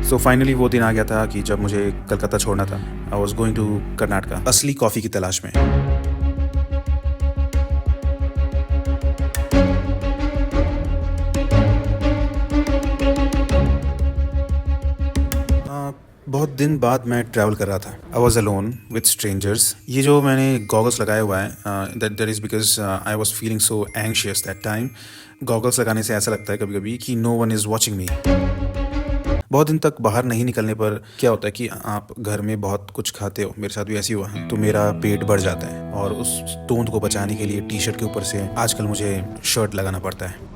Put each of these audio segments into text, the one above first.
So finally वो दिन आ गया था कि जब मुझे कलकत्ता छोड़ना था। I was going to Karnataka असली कॉफ़ी की तलाश में। बहुत दिन बाद मैं ट्रैवल कर रहा था। I was alone with strangers. ये जो मैंने गॉगल्स लगाया हुआ है that is because I was feeling so anxious that time. Goggles लगाने से ऐसा लगता है कभी कभी कि no one is watching me. बहुत दिन तक बाहर नहीं निकलने पर क्या होता है कि आप घर में बहुत कुछ खाते हो, मेरे साथ भी ऐसी हुआ है, तो मेरा पेट बढ़ जाता है और उस तोंद को बचाने के लिए टी शर्ट के ऊपर से आजकल मुझे शर्ट लगाना पड़ता है।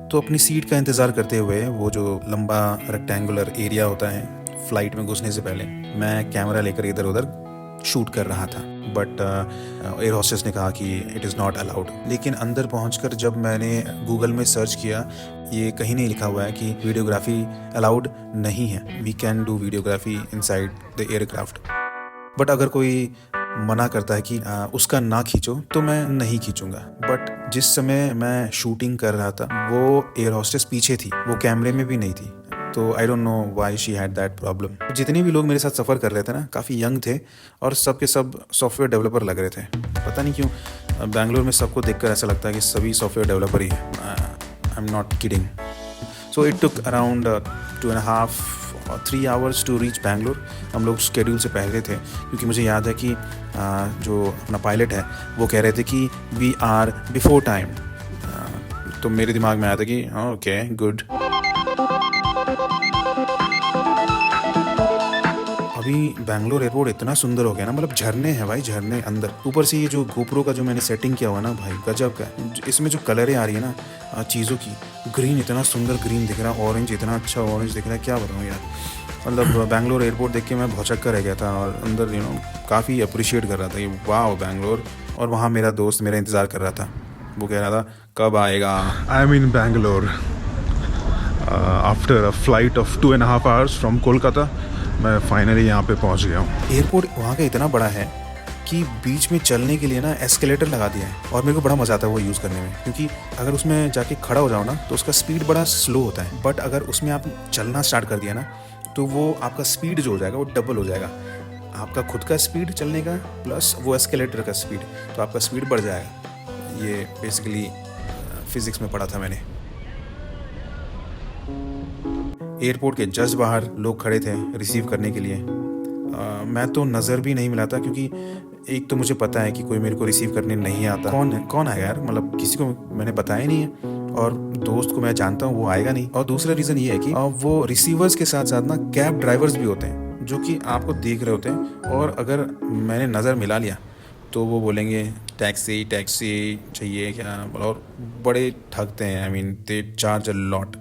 तो अपनी सीट का इंतज़ार करते हुए वो जो लंबा रेक्टेंगुलर एरिया होता है फ़्लाइट में घुसने से पहले, मैं कैमरा लेकर इधर उधर शूट कर रहा था। बट एयर होस्टेस ने कहा कि इट इज़ नॉट अलाउड। लेकिन अंदर पहुंचकर जब मैंने गूगल में सर्च किया, ये कहीं नहीं लिखा हुआ है कि वीडियोग्राफी अलाउड नहीं है। We can do videography inside the aircraft. But अगर कोई मना करता है कि उसका ना खींचो, तो मैं नहीं खींचूंगा। बट जिस समय मैं शूटिंग कर रहा था वो एयर होस्टेस पीछे थी, वो कैमरे में भी नहीं थी। तो I don't know why she had that problem. जितने भी लोग मेरे साथ सफ़र कर रहे थे ना, काफ़ी यंग थे और सब के सब सॉफ्टवेयर डेवलपर लग रहे थे। पता नहीं क्यों बैंगलोर में सबको देखकर ऐसा लगता है कि सभी सॉफ्टवेयर डेवलपर ही है। I am not kidding. So it took around 2.5 or 3 hours to reach Bangalore. हम लोग शेड्यूल से पहले थे, क्योंकि मुझे याद है कि जो अपना पायलट है वो कह रहे थे कि वी आर बिफोर टाइम। तो मेरे दिमाग में आया था कि ओके गुड। अभी बैंगलोर एयरपोर्ट इतना सुंदर हो गया ना, मतलब झरने हैं भाई, झरने अंदर। ऊपर से ये जो गोप्रो का जो मैंने सेटिंग किया हुआ ना भाई, गजब का। इसमें जो कलरें आ रही है ना चीज़ों की, ग्रीन इतना सुंदर ग्रीन दिख रहा है, ऑरेंज इतना अच्छा ऑरेंज दिख रहा है, क्या बताऊँ यार। मतलब बैंगलोर एयरपोर्ट देख के मैं भौचक्का रह गया था और अंदर काफ़ी अप्रिशिएट कर रहा था कि वाह बैंगलोर। और वहाँ मेरा दोस्त मेरा इंतज़ार कर रहा था, वो कह रहा था कब आएगा। I am in Bangalore after a flight of 2.5 hours from Kolkata. मैं फाइनली यहाँ पे पहुँच गया हूँ। एयरपोर्ट वहाँ का इतना बड़ा है कि बीच में चलने के लिए ना एस्केलेटर लगा दिया है, और मेरे को बड़ा मज़ा आता है वो यूज़ करने में, क्योंकि अगर उसमें जाके खड़ा हो जाओ ना तो उसका स्पीड बड़ा स्लो होता है। बट अगर उसमें आप चलना स्टार्ट कर दिया ना तो वो आपका स्पीड जो हो जाएगा वो डबल हो जाएगा। आपका खुद का स्पीड चलने का प्लस वो एस्केलेटर का स्पीड, तो आपका स्पीड बढ़ जाएगा। ये बेसिकली फिज़िक्स में पढ़ा था मैंने। एयरपोर्ट के जस्ट बाहर लोग खड़े थे रिसीव करने के लिए। मैं तो नज़र भी नहीं मिलाता, क्योंकि एक तो मुझे पता है कि कोई मेरे को रिसीव करने नहीं आता। कौन है यार, मतलब किसी को मैंने बताया नहीं है, और दोस्त को मैं जानता हूँ वो आएगा नहीं। और दूसरा रीज़न ये है कि वो रिसीवर्स के साथ साथ ना कैब ड्राइवर्स भी होते हैं जो कि आपको देख रहे होते हैं, और अगर मैंने नज़र मिला लिया तो वो बोलेंगे टैक्सी टैक्सी चाहिए क्या, और बड़े ठगते हैं। I mean they charge a lot,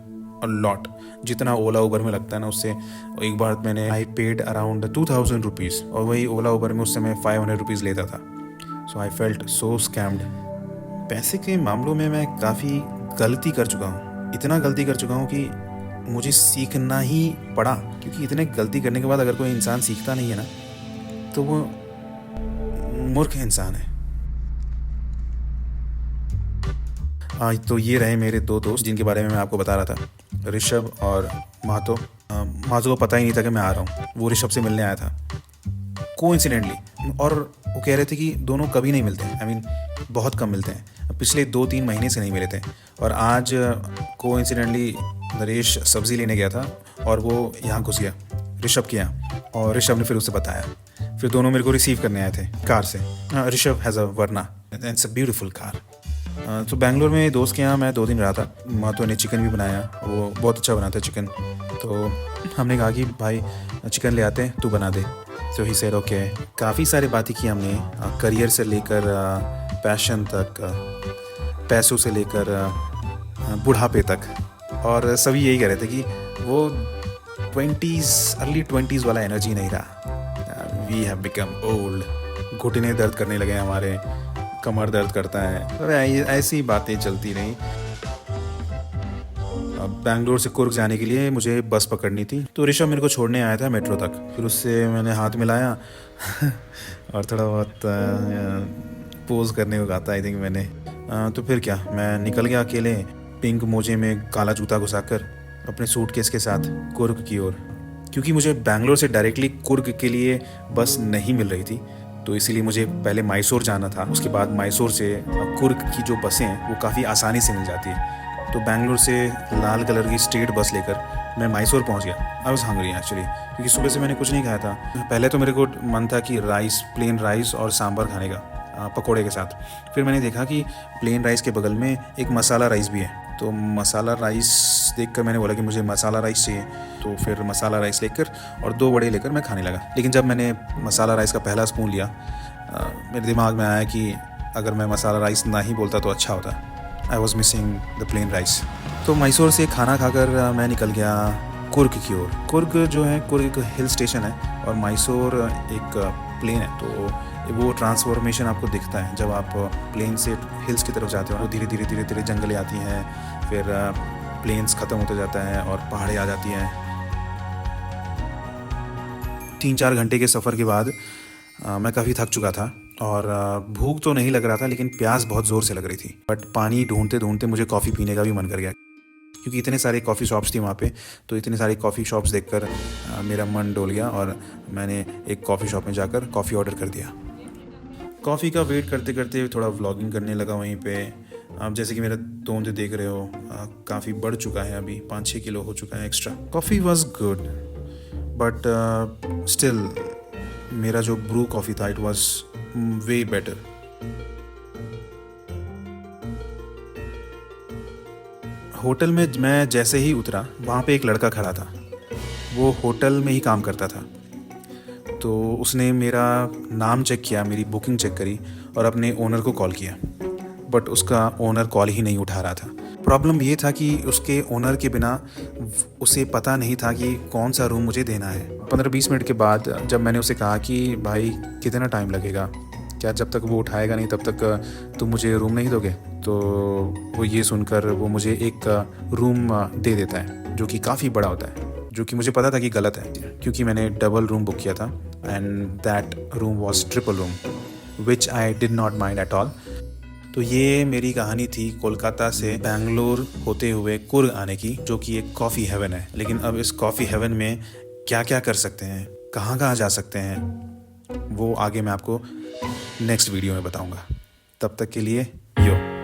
जितना ओला उबर में लगता है ना उससे। एक बार मैंने आई पेड अराउंड 2000 रुपीज़, और वही ओला उबर में उससे मैं 500 रुपीज़ लेता था। सो आई फेल्ट सो स्कैम्ड। पैसे के मामलों में मैं काफ़ी गलती कर चुका हूँ, इतना गलती कर चुका हूँ कि मुझे सीखना ही पड़ा। क्योंकि इतने गलती करने के बाद अगर कोई इंसान सीखता नहीं है ना तो वो मूर्ख इंसान है। तो ये रहे मेरे दो दोस्त जिनके बारे में मैं आपको बता रहा था, ऋषभ और मातो। मातो को पता ही नहीं था कि मैं आ रहा हूँ, वो ऋषभ से मिलने आया था कोइंसिडेंटली। और वो कह रहे थे कि दोनों कभी नहीं मिलते हैं, आई मीन बहुत कम मिलते हैं, पिछले 2-3 महीने से नहीं मिले थे। और आज कोइंसिडेंटली नरेश सब्ज़ी लेने गया था और वो यहाँ घुस गया ऋषभ के यहाँ, और ऋषभ ने फिर उसे बताया। फिर दोनों मेरे को रिसीव करने आए थे कार से। Rishabh has a Verna, it's a beautiful car. तो बैंगलोर में दोस्त के यहाँ मैं 2 दिन रहा था। मातो ने चिकन भी बनाया, वो बहुत अच्छा बनाता है चिकन। तो हमने कहा कि भाई चिकन ले आते हैं, तू बना दे। तो ही सेड ओके। काफ़ी सारी बातें की हमने, करियर से लेकर पैशन तक, पैसों से लेकर बुढ़ापे तक। और सभी यही कह रहे थे कि वो अर्ली 20s वाला एनर्जी नहीं रहा। We have become old. घुटने दर्द करने लगे हमारे, कमर दर्द करता है। तो ऐसी बातें चलती रही। बैंगलोर से कुर्ग जाने के लिए मुझे बस पकड़नी थी, तो ऋषभ मेरे को छोड़ने आया था मेट्रो तक। फिर उससे मैंने हाथ मिलाया और थोड़ा बहुत पोज करने को कहा था आई थिंक मैंने। तो फिर क्या, मैं निकल गया अकेले पिंक मोजे में काला जूता घुसाकर अपने सूटकेस के साथ कुर्ग की ओर। क्योंकि मुझे बैंगलोर से डायरेक्टली कुर्ग के लिए बस नहीं मिल रही थी, तो इसीलिए मुझे पहले मैसूर जाना था। उसके बाद मैसूर से कुर्ग की जो बसें हैं वो काफ़ी आसानी से मिल जाती है। तो बैंगलोर से लाल कलर की स्टेट बस लेकर मैं मैसूर पहुंच गया। आई वॉज हंग्री एक्चुअली, क्योंकि सुबह से मैंने कुछ नहीं खाया था। पहले तो मेरे को मन था कि प्लेन राइस और सांभर खाने का, पकोड़े के साथ। फिर मैंने देखा कि प्लेन राइस के बगल में एक मसाला राइस भी है, तो मसाला राइस देखकर मैंने बोला कि मुझे मसाला राइस चाहिए। तो फिर मसाला राइस लेकर और 2 वड़े लेकर मैं खाने लगा। लेकिन जब मैंने मसाला राइस का पहला स्पून लिया, मेरे दिमाग में आया कि अगर मैं मसाला राइस ना ही बोलता तो अच्छा होता। I was missing the plain rice. तो मैसूर से खाना खाकर मैं निकल गया कुर्ग की ओर। कुर्ग जो है, कुर्ग एक हिल स्टेशन है और मैसूर एक प्लेन है। तो वो ट्रांसफॉर्मेशन आपको दिखता है जब आप प्लेन से हिल्स की तरफ जाते हो। वो धीरे धीरे जंगलें आती हैं, फिर प्लेन्स ख़त्म होता जाता है और पहाड़ें आ जाती हैं। 3-4 घंटे के सफ़र के बाद मैं काफ़ी थक चुका था और भूख तो नहीं लग रहा था, लेकिन प्यास बहुत ज़ोर से लग रही थी। बट पानी ढूंढते ढूंढते मुझे कॉफ़ी पीने का भी मन कर गया, क्योंकि इतने सारे कॉफ़ी शॉप्स थी वहाँ पे। तो इतने सारे कॉफ़ी शॉप्स देखकर मेरा मन डोल गया और मैंने एक कॉफ़ी शॉप में जाकर कॉफ़ी ऑर्डर कर दिया। कॉफ़ी का वेट करते करते थोड़ा व्लॉगिंग करने लगा वहीं पे। आप जैसे कि मेरा तोंद देख रहे हो, काफ़ी बढ़ चुका है, अभी 5-6 किलो हो चुका है extra. Coffee was good, but still मेरा जो ब्रू कॉफ़ी था it was way better. Hotel में मैं जैसे ही उतरा, वहाँ पे एक लड़का खड़ा था। वो होटल में ही काम करता था। तो उसने मेरा नाम चेक किया, मेरी बुकिंग चेक करी और अपने ओनर को कॉल किया, बट उसका ओनर कॉल ही नहीं उठा रहा था। प्रॉब्लम ये था कि उसके ओनर के बिना उसे पता नहीं था कि कौन सा रूम मुझे देना है। 15-20 मिनट के बाद जब मैंने उसे कहा कि भाई कितना टाइम लगेगा, क्या जब तक वो उठाएगा नहीं तब तक तुम मुझे रूम नहीं दोगे, तो वो ये सुनकर वो मुझे एक रूम दे देता है जो कि काफ़ी बड़ा होता है, जो कि मुझे पता था कि गलत है, क्योंकि मैंने डबल रूम बुक किया था and that room was triple room, which I did not mind at all. तो ये मेरी कहानी थी कोलकाता से बैंगलोर होते हुए कुर्ग आने की, जो कि एक कॉफ़ी हेवन है। लेकिन अब इस कॉफ़ी हेवन में क्या क्या कर सकते हैं, कहाँ कहाँ जा सकते हैं, वो आगे मैं आपको नेक्स्ट वीडियो में बताऊँगा। तब तक के लिए यो।